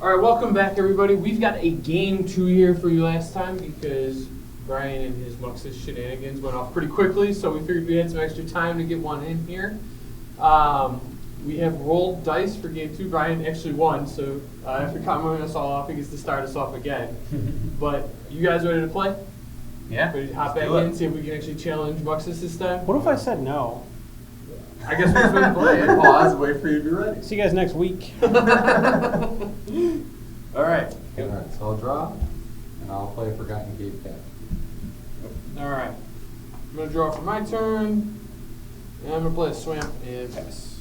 All right, welcome back, everybody. We've got a game 2 here for you last time because Brian and his Muxus shenanigans went off pretty quickly, so we figured we had some extra time to get one in here. We have rolled dice for game 2. Brian actually won, so after comboing us all off, he gets to start us off again. But you guys ready to play? Yeah. Ready to hop back in, see if we can actually challenge Muxus this time? What if I said no? I guess we're just going to play. Pause, wait for you to be ready. See you guys next week. All right. Alright, so I'll draw, and I'll play Forgotten Cave Cat. All right. I'm going to draw for my turn, and I'm going to play a swamp and pass.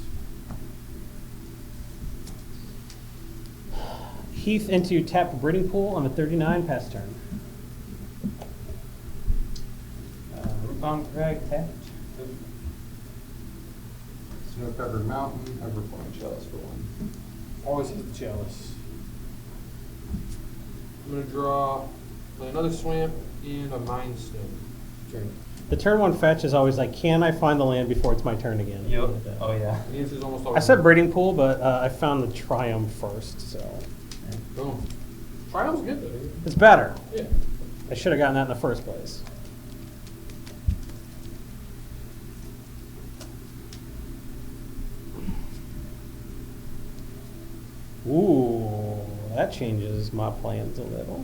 Heath into tap breeding pool on the 39 pass turn. Greg, tap. Snow-covered mountain, ever-flowing chalice for 1. Always hit the chalice. I'm going to play another swamp and a mind stone. Turn. The turn 1 fetch is always like, can I find the land before it's my turn again? Yep. Oh yeah. The answer is almost I always said breeding pool, but I found the Triumph first, so boom. Triumph's good though. it's better. Yeah. I should have gotten that in the first place. Ooh, that changes my plans a little.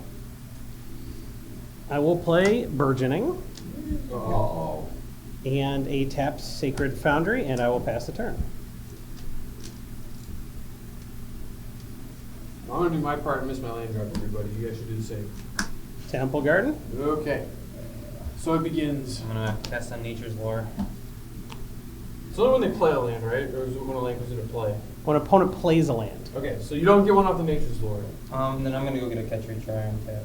I will play Burgeoning Uh-oh. and a tap Sacred Foundry, and I will pass the turn. I'm going to do my part and miss my land drop, everybody. You guys should do the same. Temple Garden. Okay. So it begins. I'm gonna cast on Nature's Lore. It's only when they play a land, right? Or is it when a land goes into play? When an opponent plays a land. Okay, so you don't get one off the Nature's Lore. Then I'm gonna go get a catcher and try and tap.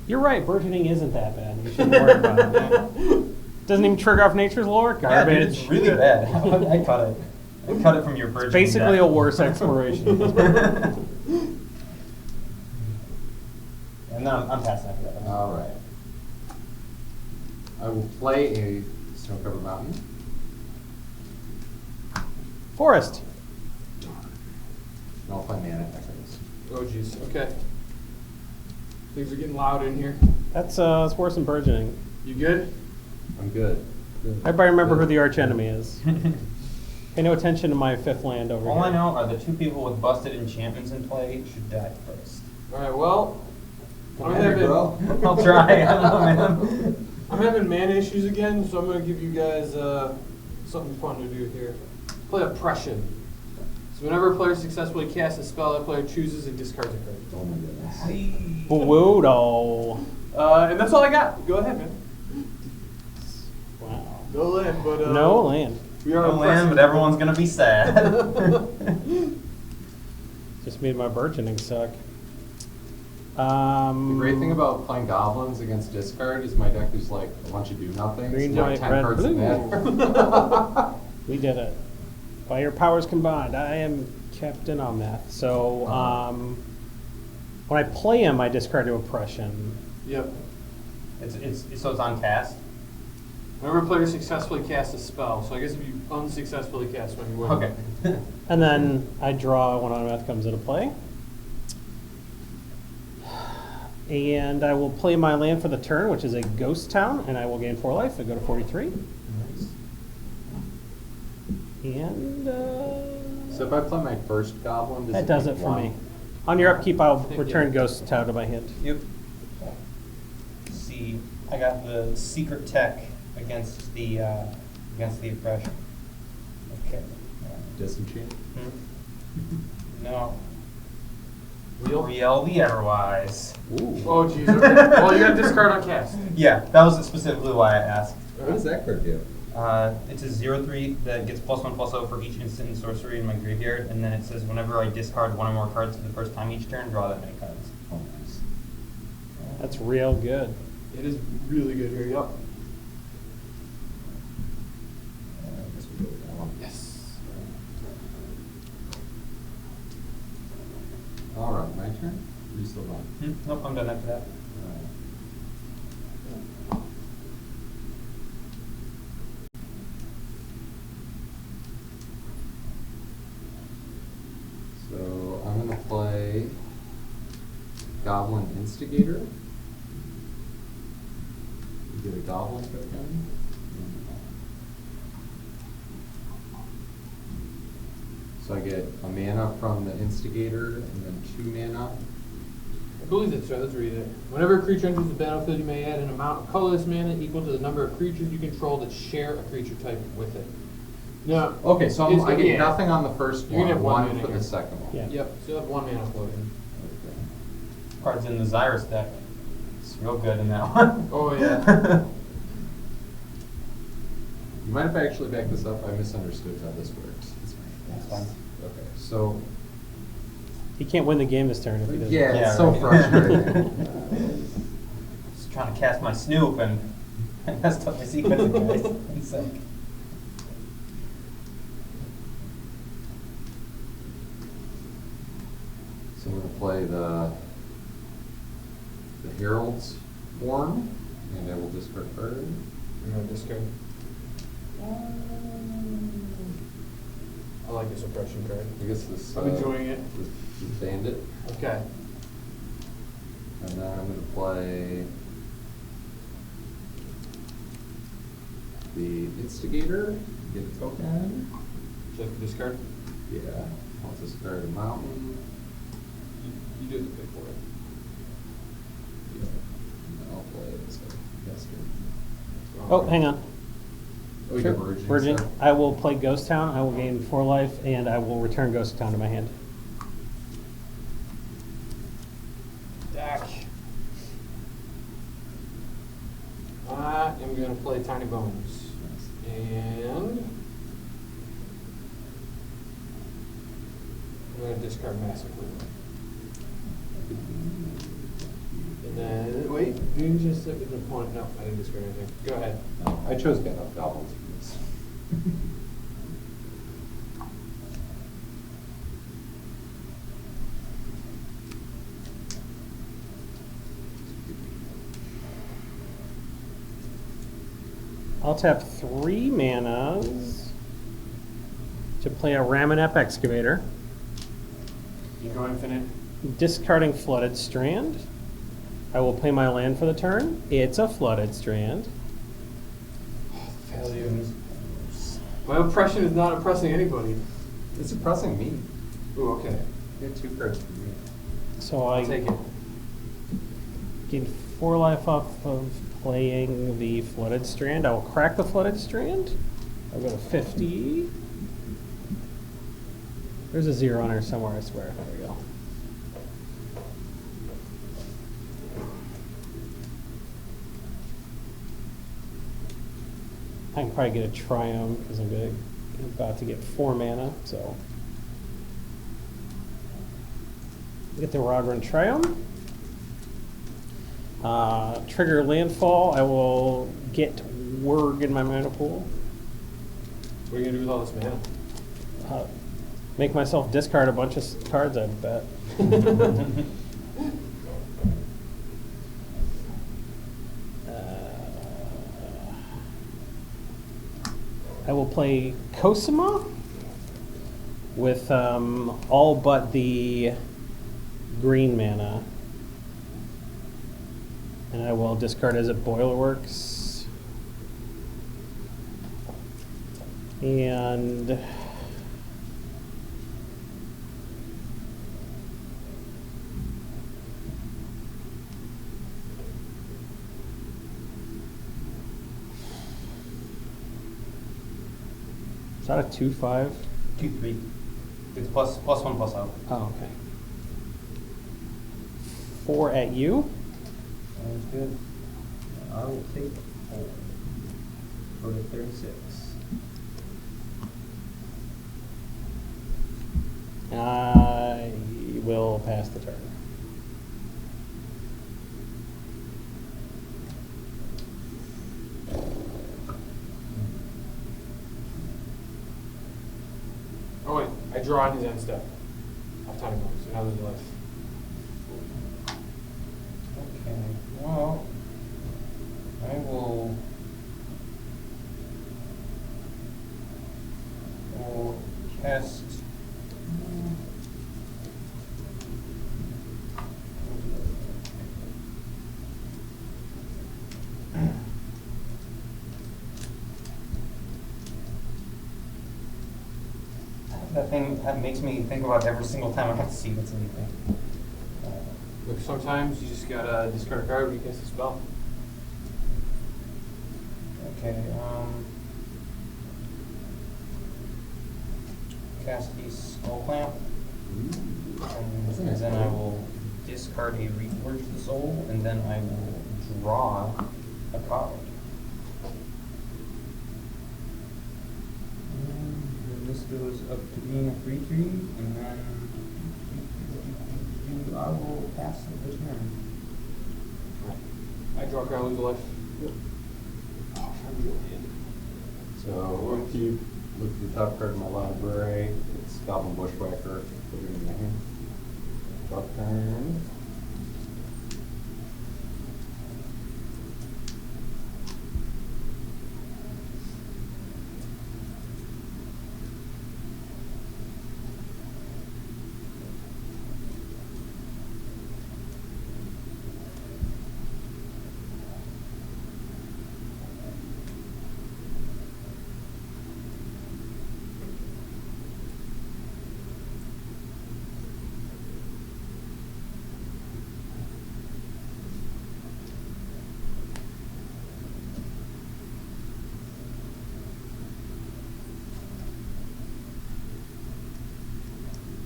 You're right, Burgeoning isn't that bad. You shouldn't worry about it. Doesn't even trigger off Nature's Lore? Yeah, dude, Garbage. it's really bad. I cut it. I cut it from your Burgeoning. Basically deck. a worse exploration. And then I'm passing after that. Alright. I will play a snow-covered mountain. Forest. And I'll play mana echoes. Oh, jeez. Okay. Things are getting loud in here. That's it's worse than Burgeoning. You good? I'm good. Everybody remember who the arch enemy is. Pay no attention to my 5th land over All here. I know are the 2 people with busted enchantments in play should die first. All right, well, Bro. I'll try. I don't know, man. I'm having mana issues again, so I'm going to give you guys something fun to do here. Play Oppression. So whenever a player successfully casts a spell, that player chooses and discards a card. Oh my goodness. Bwoodo. And that's all I got. Go ahead, man. Wow. No land, but No land. we are No land, but everyone's gonna be sad. Just made my Burgeoning suck. The great thing about playing goblins against discard is my deck is like a bunch of do nothing. Green, Like white, 10 red, cards in blue. there. We did it. By your powers combined, I am Captain Omnath. So, when I play him, I discard to Oppression. Yep. So it's on cast. Whenever a player successfully casts a spell, so I guess if you unsuccessfully cast one, you win. Okay. And then I draw when Omnath comes into play. And I will play my land for the turn, which is a Ghost Town, and I will gain 4 life. I go to 43. Nice. And So if I play my first goblin, that does it for me. On your upkeep, I'll return Ghost Town to my hand. Yep. See, I got the secret tech against the oppression. Okay. Disenchant. No. Wheel? Riel the Everwise. Ooh. Oh, jeez. Okay. Well, you got to discard on cast. Yeah, that was specifically why I asked. What does that card do? It's a 0/3 that gets +1/+0 for each instant and sorcery in my graveyard, and then it says whenever I discard 1 or more cards for the first time each turn, draw that many cards. Oh, nice. That's real good. It is really good here. Yep. I guess we go with that one. Yes. Alright, my turn? Are you still on? Nope, I'm done after that. So I'm going to play Goblin Instigator. You get a goblin token. So I get a mana from the Instigator and then 2 mana. I believe that's right. Let's read it. Whenever a creature enters the battlefield, you may add an amount of colorless mana equal to the number of creatures you control that share a creature type with it. No. Okay, so it's- I get yeah. nothing on the first You're gonna one, have one one mana for here. the second one. Yeah. Yep. So you have 1 mana floating. Cards in the Xyris deck. It's real good in that one. Oh yeah. You mind if I actually back this up? I misunderstood how this works. That's fine. Okay, so He can't win the game this turn if he doesn't. yeah, Yeah, it's so right. frustrating. Just trying to cast my Snoop and I messed up my sequence, guys. One sec. So I'm gonna play the Herald's Horn, and I will discard a card. You're gonna discard. I like this oppression card. I guess this. I'm enjoying it. This Bandit, Okay. and then I'm gonna play the Instigator. Get a token. So discard. Yeah. I'll discard a mountain. You do the pick for it. Yeah. And then I'll play this Bastard. Oh, hang on. Oh, you Sure. get Virgin. Virgin. stuff? I will play Ghost Town. I will gain 4 life, and I will return Ghost Town to my hand. Dak. I am gonna play Tiny Bones. And I'm gonna discard Massacre. And then wait, you just look at the opponent. No, I didn't discard anything. Go ahead. No, I chose Get Up Goblins for this. I'll tap 3 manas to play a Ramonep Excavator, You go infinite. discarding Flooded Strand. I will play my land for the turn. It's a Flooded Strand. Failure. My oppression is not oppressing anybody. It's oppressing me. Ooh, okay. You get 2 cards from me. So I'll I take it. gain 4 life off of playing the Flooded Strand. I will crack the Flooded Strand. I'll go to 50. There's a 0 on her somewhere, I swear. There we go. I can probably get a Triumph because I'm about to get 4 mana, so. Get the Rogran Triumph. Trigger landfall. I will get Wurg in my mana pool. What are you gonna do with all this mana? Make myself discard a bunch of cards, I bet. I will play Cosima with all but the green mana. And I will discard as a Boilerworks. And is that a 2/5? 2/3. It's +1/+out. Oh, okay. 4 at you. Sounds good. I will take 4. Go to 36. I will pass the turn. Oh wait, I draw on his end step. Off Tiny Bones, so now there's a life. Okay, well, I will cast That thing that makes me think about every single time I have to see what's anything. Look, sometimes you just gotta discard a card when you cast a spell. Okay, cast the Skull Clamp, and then I will discard a Reforge the Soul, and then I will draw a card. And then this goes up to being a 3/3, and then I will pass the turn. I draw a card, lose a life. So if you look at the top card of my library, it's Goblin Bushwhacker. Put it in my hand. Drop turn.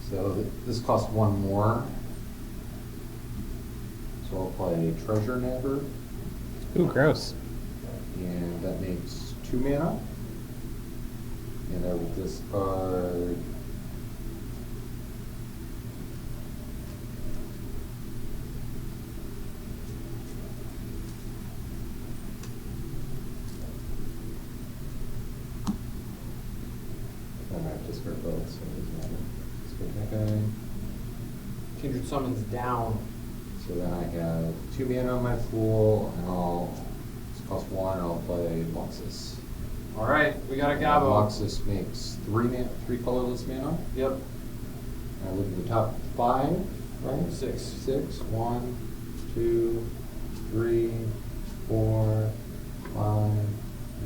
So this costs one more. So I'll play Treasure Nabber, Ooh, gross. and that makes 2 mana. And I will discard I might have to discard both, so it doesn't matter. Discard that guy. Kindred summons down. So then I have 2 mana on my pool, and this costs 1, and I'll play Muxus. Alright, we got a Gabo. Muxus makes 3 colorless mana. Yep. And I look at the top 5, right? 6. 6. 1, 2, 3, 4, 5. I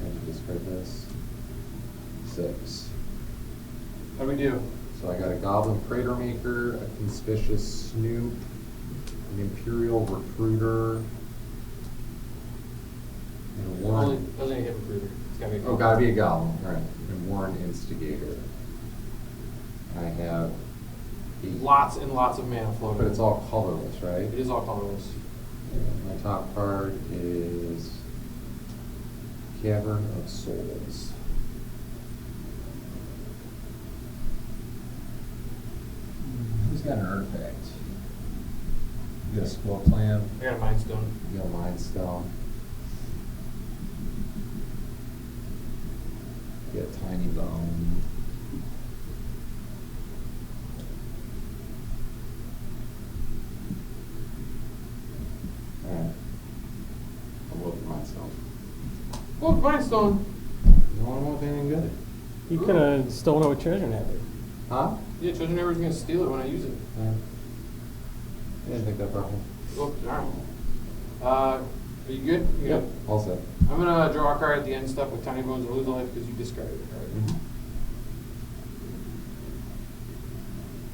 have to discard this. 6. How do we do? So I got a Goblin Crater Maker, a Conspicuous Snoop, an Imperial Recruiter, and a Only Warren. doesn't even hit recruiter. It's gotta be a Oh, gotta be a Goblin, all right. And Warren Instigator. I have 8. lots and lots of mana floating. But it's all colorless, right? It is all colorless. And my top card is Cavern of Souls. Who's got an artifact? You got a Skull Clamp, I got a Mind Stone. you got a Mind Stone. You got Tiny Bone. Alright. I'll look at Mind Stone. Oh, Mind Stone. You don't want anything good. You could have stolen it with Treasure Nabber. Huh? Yeah, Treasure Neighbor's gonna steal it when I use it. Yeah. I didn't think that problem. Oh, alright. Are you good? You Yep, good? all set. I'm gonna draw a card at the end stuff with Tiny Bones and lose a life because you discarded it.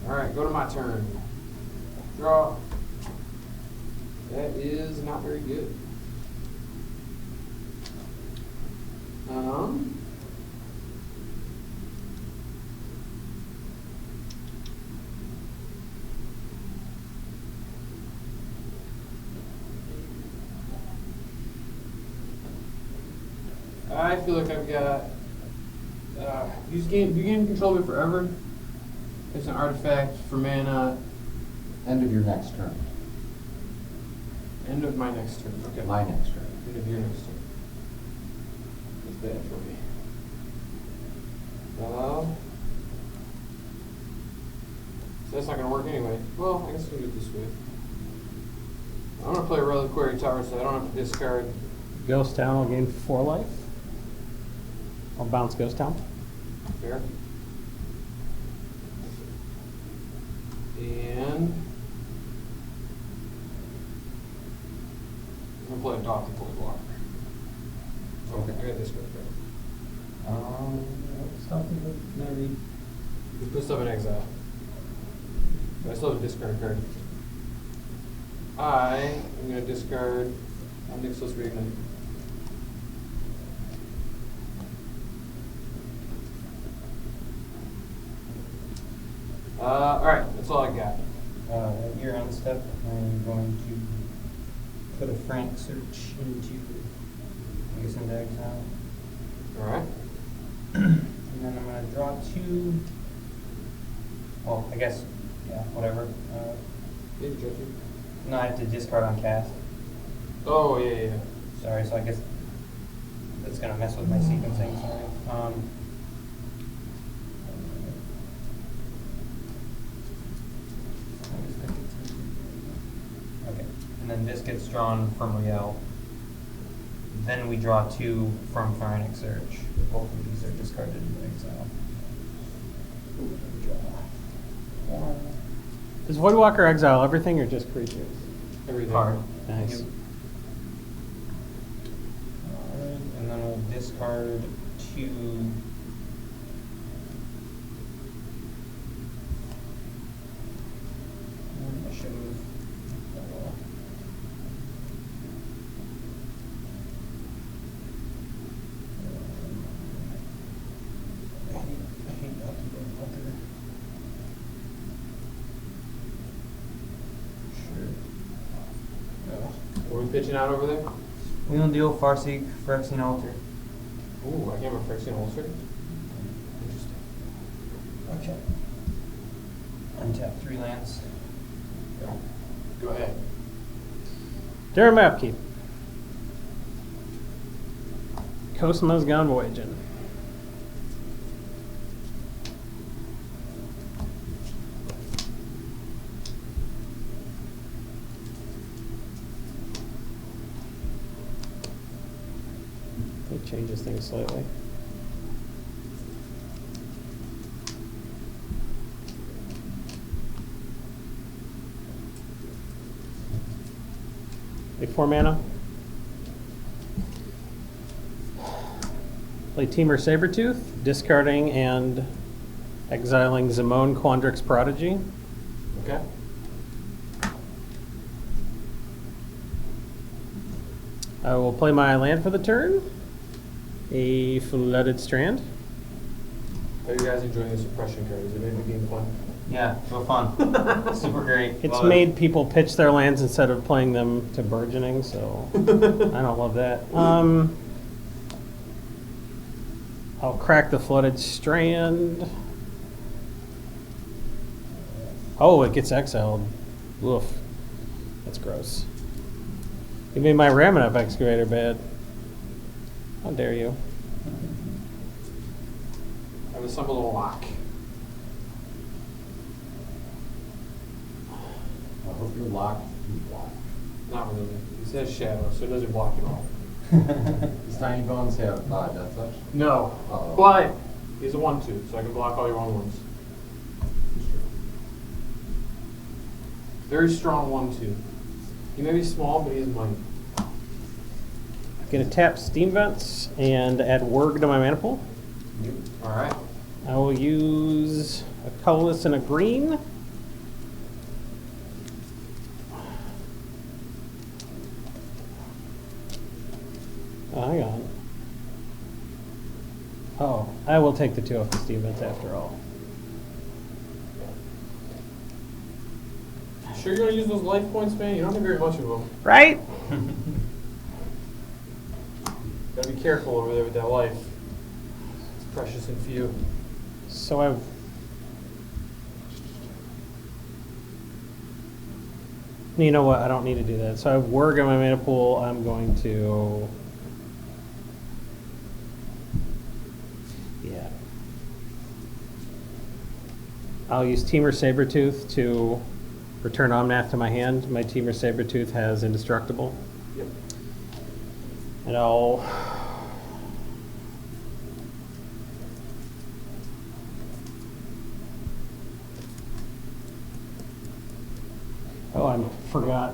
Alright, go to my turn. Draw. That is not very good. I feel like I've got you gain control of it forever. It's an artifact for mana. End of your next turn. End of my next turn. Okay. My next turn. End of your next turn. That's bad for me. So that's not gonna work anyway. Well, I guess we'll do it this way. I'm gonna play a Reliquary Tower so I don't have to discard. Ghost Town will gain 4 life. I'll bounce Ghost Town. Fair. And I'm gonna play a Dock to play blocker. Okay. I got this card. Stop it. No, read. We put stuff in exile. But I still have a discard a card. I am going to discard Muxus Reignite. Alright, that's all I got. You're on step. I'm going to put a frank search into, I guess, into exile. Alright. And then I'm going to draw 2. Well, I guess, yeah, whatever. Yeah, you draw 2. No, I have to discard on cast. Oh, yeah. Sorry, so I guess that's going to mess with my sequencing. Sorry. Okay, and then this gets drawn from Riel. Then we draw 2 from Pharonic Search. Both of these are discarded into exile. Draw 1. Does Voidwalker exile everything or just creatures? Everything. Card. Nice. Yep. Alright, and then we'll discard 2. I should have. I hate Alt of Brainstorm. Sure. No. What are we pitching out over there? Wheel Deal, Farseek, Phyrexian Altar. Ooh, I can't remember Phyrexian Holster. Interesting. Okay. Untap 3 lands. Go ahead. Darren Mapkeep. Cosmo's gone voyaging. It changes things slightly. Make 4 mana. Play Temur Sabertooth, discarding and exiling Zimone Quandrix Prodigy. Okay. I will play my land for the turn. A Flooded Strand. How are you guys enjoying the suppression card? Is it making the game fun? Yeah, so fun. Super great. It's Love made it. people pitch their lands instead of playing them to burgeoning, so I don't love that. I'll crack the Flooded Strand. Oh, it gets exiled. Woof. That's gross. You made my Raminov Excavator bad. How dare you? I've assembled a lock. I hope you're locked. Not really. He says shadow, so it doesn't block at all. Does Tiny Bones have death touch? No. Uh-oh. But he's a 1/2, so I can block all your 1/1s. Very strong 1/2. He may be small, but he has money. Gonna tap Steam Vents and add Wurg to my mana pool. Alright. I will use a colorless and a green. Oh, hang on. Oh, I will take the 2 off the Steam Vents after all. Sure you're going to use those life points, man? You don't have very much of them. Right? Gotta be careful over there with that life. It's precious and few. So I've... You know what? I don't need to do that. So I have Wurg on my mana pool. I'm going to... Yeah. I'll use Temur Sabertooth to return Omnath to my hand. My Temur Sabertooth has Indestructible. Yep. And I'll... Oh, I forgot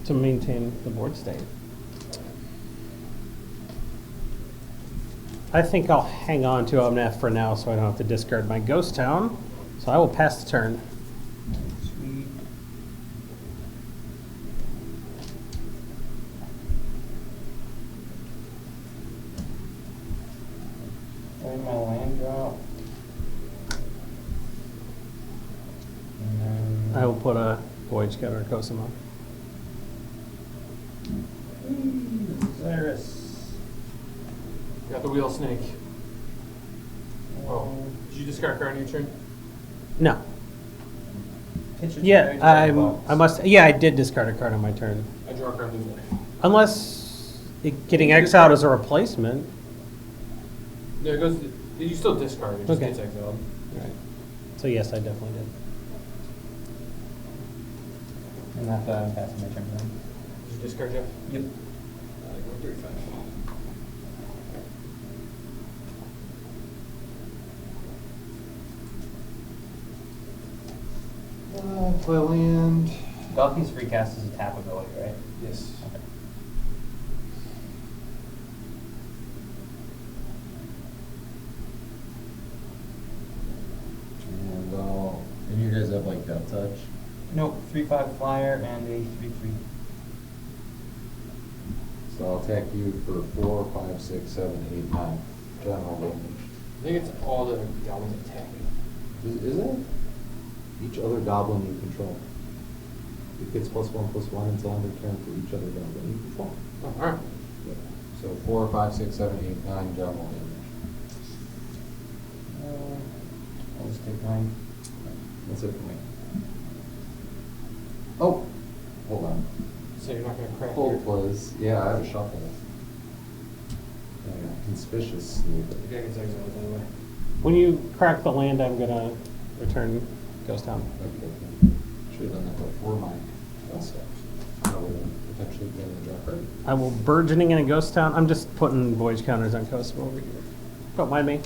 to maintain the board state. I think I'll hang on to Omnath for now so I don't have to discard my Ghost Town. So I will pass the turn. Sweet. Play my land drop. And then I will put a Voyage Scout or Cosimo. Xyris. Got the wheel snake. Oh, did you discard a card on your turn? No. Pitch it Yeah, to box. I must. Yeah, I did discard a card on my turn. I draw a card and lose life. Unless getting exiled as a replacement. Yeah, it goes. You still discard. It just Okay. gets exiled. Right. So yes, I definitely did. And that's passing my turn. Then. Did you discard, Jeff? Yep. 135. Play land. Galki's free cast is a tap ability, right? Yes. And you guys have like Death Touch? Nope, 3/5 flyer and a 3/3. So I'll attack you for 4, 5, 6, 7, 8, 9 general damage. I think it's all the goblins attacking. Is it? Each other goblin you control. It gets +1/+1 until end of turn for each other goblin you control. Oh, all right. Yep. So 4, 5, 6, 7, 8, 9 general damage. I'll just take mine. That's it for me. Oh, hold on. So you're not going to crack Hold your... was, yeah, I have a shuffle. Conspicuous sneak. Your deck gets exiled, by the way. When you crack the land, I'm gonna return Ghost Town. Okay. Should have done that before my steps. I would have potentially been in the draw card. I will burgeoning in a Ghost Town. I'm just putting voyage counters on Cosmo over here. Don't mind me.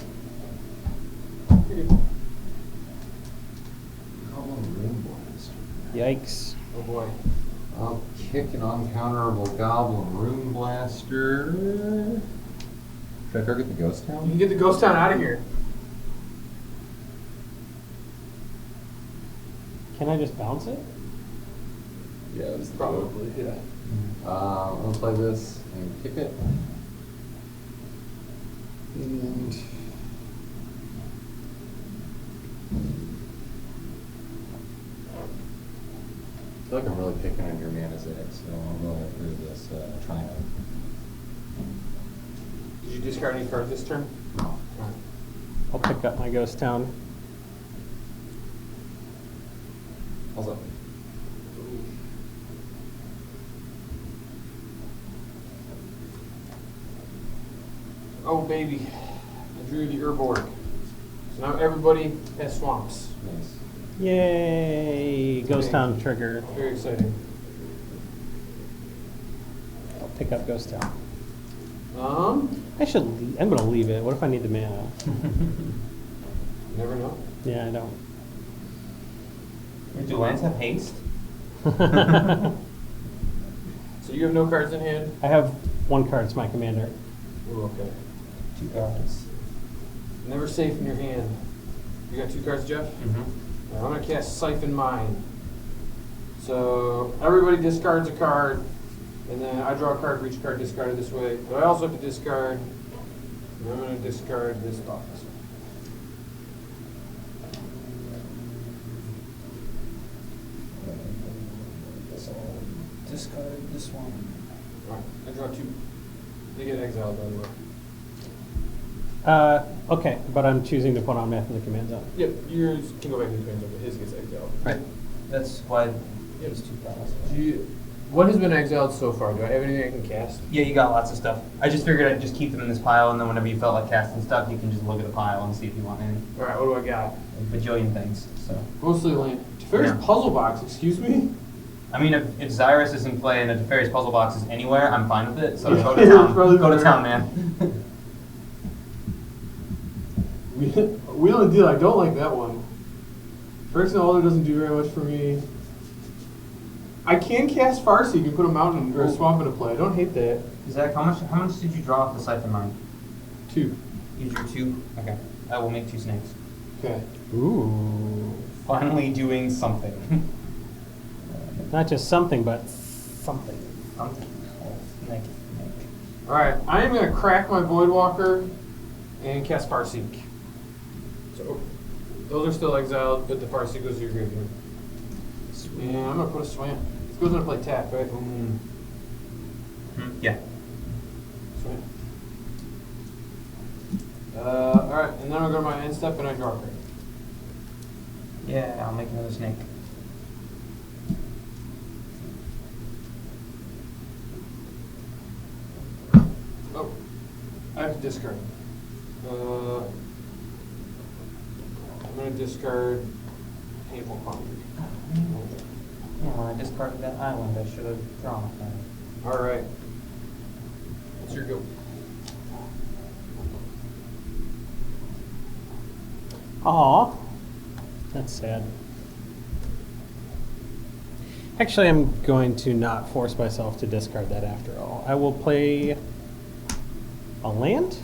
Goblin Ring Blast. Yikes. Oh boy. I'll kick an uncounterable Goblin Rune Blaster. Should I target the Ghost You can Town? get the ghost town out of here. Can I just bounce it? Yeah, it's Probably, yeah. I'll play this and kick it. And I feel like I'm really picking on your mana Zach, so I'll go through this triumph. Did you discard any cards this turn? No. All right. I'll pick up my Ghost Town. How's that? Oh baby, I drew the Urborg. So now everybody has swamps. Nice. Yay! Ghost Town trigger. Very exciting. I'll pick up Ghost Town. Um, I'm gonna leave it. What if I need the mana? never know. Yeah, I don't. Do lands have haste? So you have no cards in hand? I have one card. It's my commander. Ooh, okay. 2 cards. Never safe in your hand. You got 2 cards, Jeff? Mm-hmm. All right, I'm gonna cast Siphon Mine. So everybody discards a card, and then I draw a card for each card discarded this way. But I also have to discard, and I'm gonna discard this box. Guess I'll discard this one. All right, I draw 2. They get exiled, by the way. Okay, but I'm choosing to put on Math in the command zone. Yep, yours can go back to the command zone, but his gets exiled. Right. That's why it's 2 cards. What has been exiled so far? Do I have anything I can cast? Yeah, you got lots of stuff. I just figured I'd just keep them in this pile, and then whenever you felt like casting stuff, you can just look at the pile and see if you want any. All right, what do I got? A bajillion things. So, Mostly land. Teferi's Yeah. puzzle box, excuse me? I mean, if Xyris is in play and a Teferi's puzzle box is anywhere, I'm fine with it. So Yeah, go to town. probably Go to better. town, man. Wheel and deal, I don't like that one. Friction Alder doesn't do very much for me. I can cast Farseek and put a mountain or a swamp into play. I don't hate that. Zach, how much did you draw off the Siphon Mine? 2. Use your 2. Okay. I will make 2 snakes. Okay. Ooh. Finally doing something. Not just something, but something. Something. Oh, snake. Alright, I am going to crack my Voidwalker and cast Farseek. So, those are still exiled, but the Farseek goes to your graveyard. And I'm going to put a swing. This goes into play tap, right? Yeah. Swing. Alright, and then I'll go to my end step and I draw a card. Yeah, I'll make another snake. Oh, I have to discard. I'm going to discard Painful Foundry. Yeah, I discarded that island. I should have drawn that. Alright. What's your go? Aw. That's sad. Actually, I'm going to not force myself to discard that after all. I will play a land,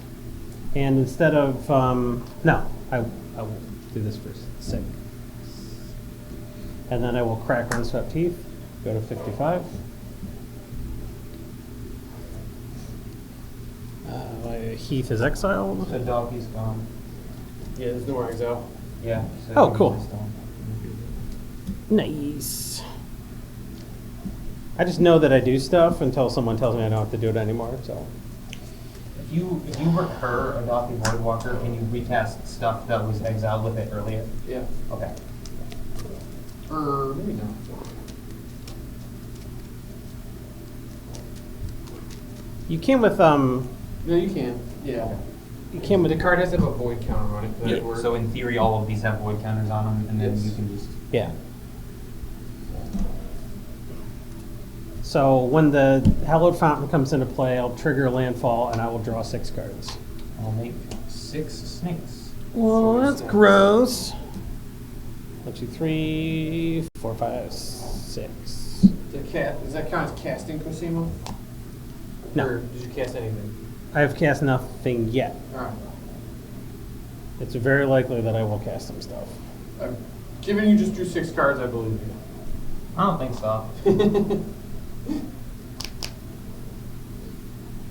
and instead of, no, I will do this for sake. And then I will crack Unswept Heath, go to 55. My Heath is exiled. The doggy's gone. Yeah, there's no more exile. Yeah. so Oh, the cool. doggy's gone. Nice. I just know that I do stuff until someone tells me I don't have to do it anymore, so. If you recur a Doffy Voidwalker, can you recast stuff that was exiled with it earlier? Yeah. Okay. Or maybe not. You came with, No, you can. Yeah. you came with The card has to have a void counter on it. for that to work. So in theory, all of these have void counters on them, and then Yes. you can just. yeah. So when the Hallowed Fountain comes into play, I'll trigger landfall and I will draw 6 cards. I'll make 6 snakes. Well, Four that's snakes. gross. 1, 2, 3, 4, 5, 6. Does that count as casting Cosimo? No. Or did you cast anything? I have cast nothing yet. Alright. It's very likely that I will cast some stuff. Given you just drew 6 cards, I believe you. I don't think so.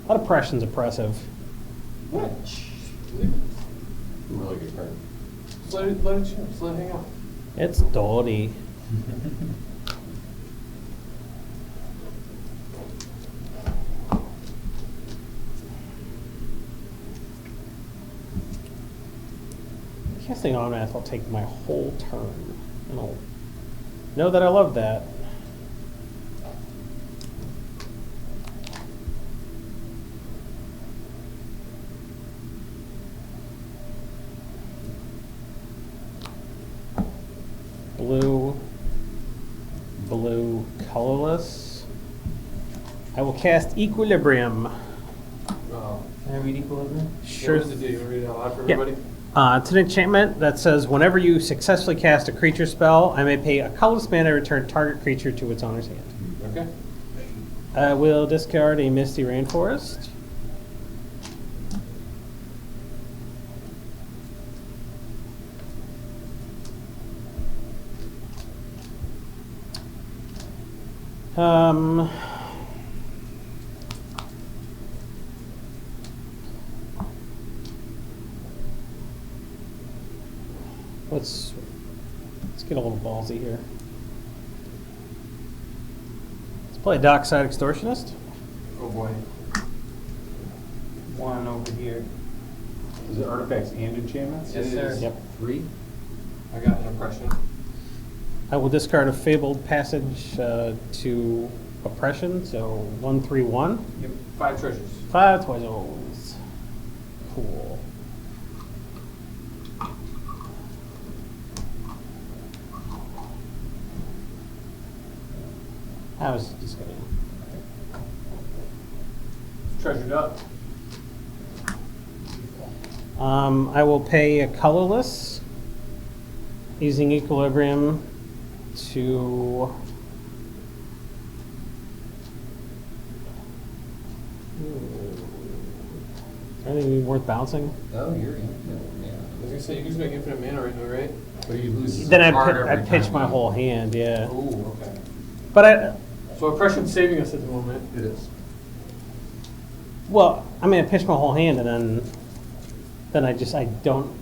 A lot of pression's oppressive. What? Really good card. Just let it chill. Just let it hang out. It's dirty. Casting Omnath will take my whole turn. And I'll know that I love that. Blue, blue, colorless. I will cast Equilibrium. Oh. Can I read Equilibrium? Sure. What does it do? You want to read it out loud for Yeah. everybody? It's an enchantment that says whenever you successfully cast a creature spell, I may pay a colorless mana and return target creature to its owner's hand. Okay. I will discard a Misty Rainforest. Um, let's get a little ballsy here. Let's play Dockside Extortionist. Oh boy. One over here. Is it artifacts and enchantments? Yes, It sir. is. Yep. 3. I got an impression. I will discard a Fabled Passage to Oppression, so 1, 3, 1. Yep. 5 treasures. 5 Toizos. Cool. I was just gonna. Treasured up. I will pay a colorless using Equilibrium to. Anything worth bouncing? Oh, you're infinite, I was gonna say, you can just make infinite mana right now, right? But you lose. Then a card I every pitch time my you- whole hand, yeah. Ooh, okay. But So oppression's saving us at the moment. It is. well, I mean, I pitch my whole hand and then I don't,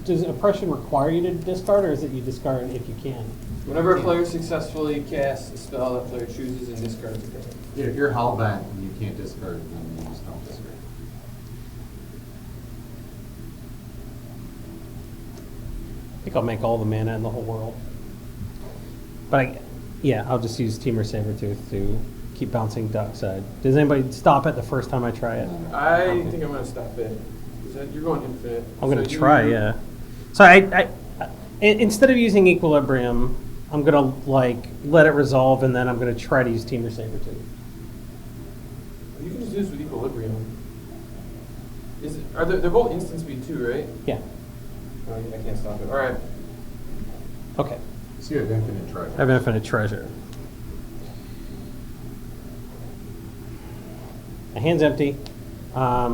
does oppression require you to discard, or is it you discard if you can? Whenever a player successfully casts a spell, that player chooses and discards a card. Yeah, if you're hellbent and you can't discard, then you just don't discard. I think I'll make all the mana in the whole world. But I'll just use Temur Sabertooth to keep bouncing Dockside. Does anybody stop it the first time I try it? I think I'm gonna stop it. You're going infinite. I'm gonna So try, yeah. So instead of using Equilibrium, I'm gonna like let it resolve, and then I'm gonna try to use Temur Sabertooth. You can just do this with Equilibrium. They're both instant speed too, right? Yeah. Oh, yeah, I can't stop it. All right. Okay. So you have infinite treasure. I have infinite treasure. My hand's empty. I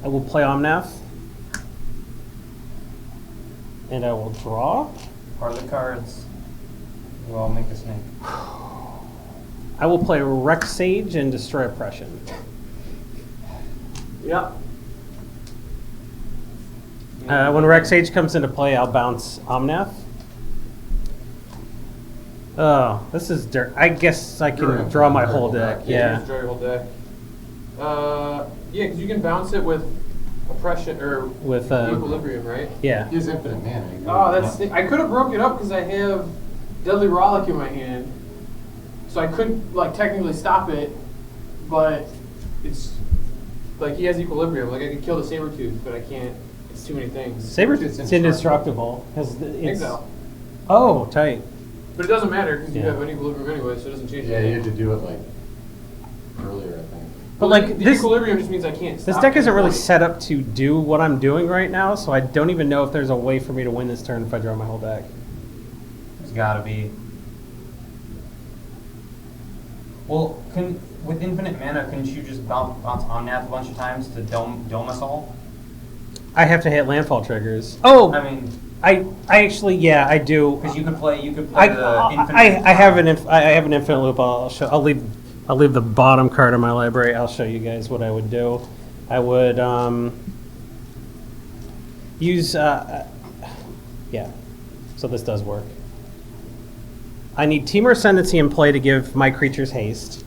will play Omnath. And I will draw. Are the cards? Well, I'll make a snake. I will play Rex Sage and destroy Oppression. Yeah. When Rex Sage comes into play, I'll bounce Omnath. Oh, this is dirt. I guess I can draw my whole deck. You Yeah. just draw your whole deck. Yeah, because you can bounce it with oppression or With Equilibrium, right? yeah. He has infinite mana. Oh, that's. I could have broke it up because I have Deadly Rollick in my hand, so I could like technically stop it, but it's like he has Equilibrium. Like I could kill the Sabertooth, but I can't. It's too many things. Sabertooth's indestructible. It's, Exile. oh, tight. But it doesn't matter because you Yeah. have an Equilibrium anyway, so it doesn't change Yeah, anything. you had to do it like earlier, I think. But Well, like the this, Equilibrium just means I can't. this stop deck isn't it. really set up to do what I'm doing right now, so I don't even know if there's a way for me to win this turn if I draw my whole deck. There's gotta be. Well, with infinite mana, couldn't you just bounce Omnath a bunch of times to dome us all? I have to hit landfall triggers. Oh, I mean, I actually, yeah, I do. because you could play the infinite. I have an infinite loop. I'll leave the bottom card of my library. I'll show you guys what I would do. I would use yeah. So this does work. I need Temur Ascendancy in play to give my creatures haste.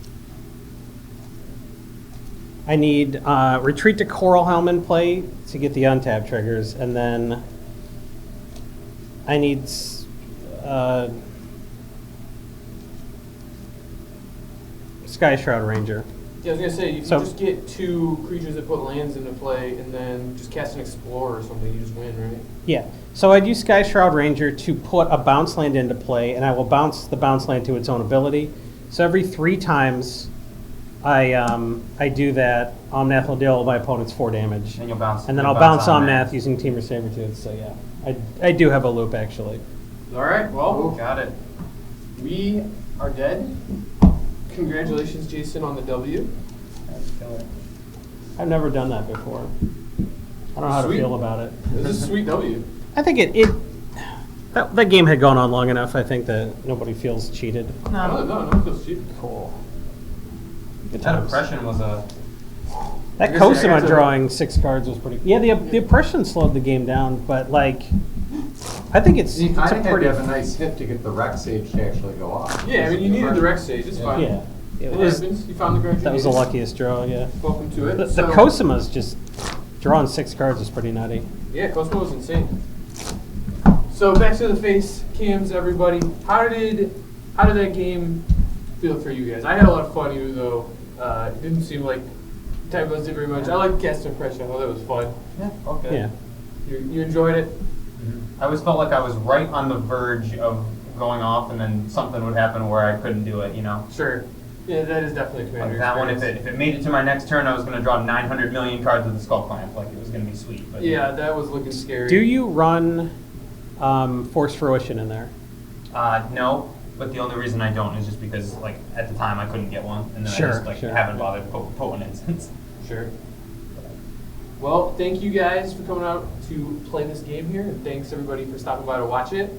I need Retreat to Coral Helm in play to get the untap triggers, and then I need Sky Shroud Ranger. Yeah, I was gonna say you So- can just get 2 creatures that put lands into play, and then just cast an Explorer or something. You just win, right? Yeah. So I'd use Sky Shroud Ranger to put a bounce land into play, and I will bounce the bounce land to its own ability. So every 3 times I do that, Omnath will deal my opponent's 4 damage. And you'll bounce. And then you'll I'll bounce Omnath. Omnath using Temur Sabertooth, so yeah. I do have a loop, actually. All right. Well, Got it. we are dead. Congratulations, Jason, on the W. That's killer. I've never done that before. I don't know how Sweet. to feel about it. This is a sweet W. I think that game had gone on long enough, I think, that nobody feels cheated. No, one feels cheap. Cool. Good That times. oppression was a. That I guess I Cosima got to- drawing 6 cards was pretty. Yeah, the oppression slowed the game down, but like, I think it's You a kind of had pretty. to have a nice hit to get the Rex Sage to actually go off. Yeah, I mean, you needed the Rex Sage. It's fine. Yeah, It it was. happens. You found the card you That was the needed. luckiest draw. Yeah. Welcome to it. The So- Cosima's just drawing 6 cards is pretty nutty. Yeah, Cosmo was insane. So back to the face cams, everybody. How did that game feel for you guys? I had a lot of fun, even though it didn't seem like Time Buzz did very much. I like Cast Impression. I thought that was fun. Yeah. Okay. Yeah. You enjoyed it? I always felt like I was right on the verge of going off, and then something would happen where I couldn't do it. You know. Sure. Yeah, that is definitely a Commander Like that one, experience. if it made it to my next turn, I was going to draw 900 million cards with the Skull Clamp. Like it was going to be sweet. But Yeah, that was looking scary. Do you run Force Fruition in there? No, but the only reason I don't is just because like at the time I couldn't get one, and then Sure, I just like sure. haven't bothered to put one in since. Sure. Well, thank you guys for coming out to play this game here, and thanks everybody for stopping by to watch it.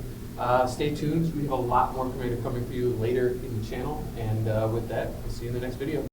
Stay tuned. We have a lot more creative coming for you later in the channel, and with that, we'll see you in the next video.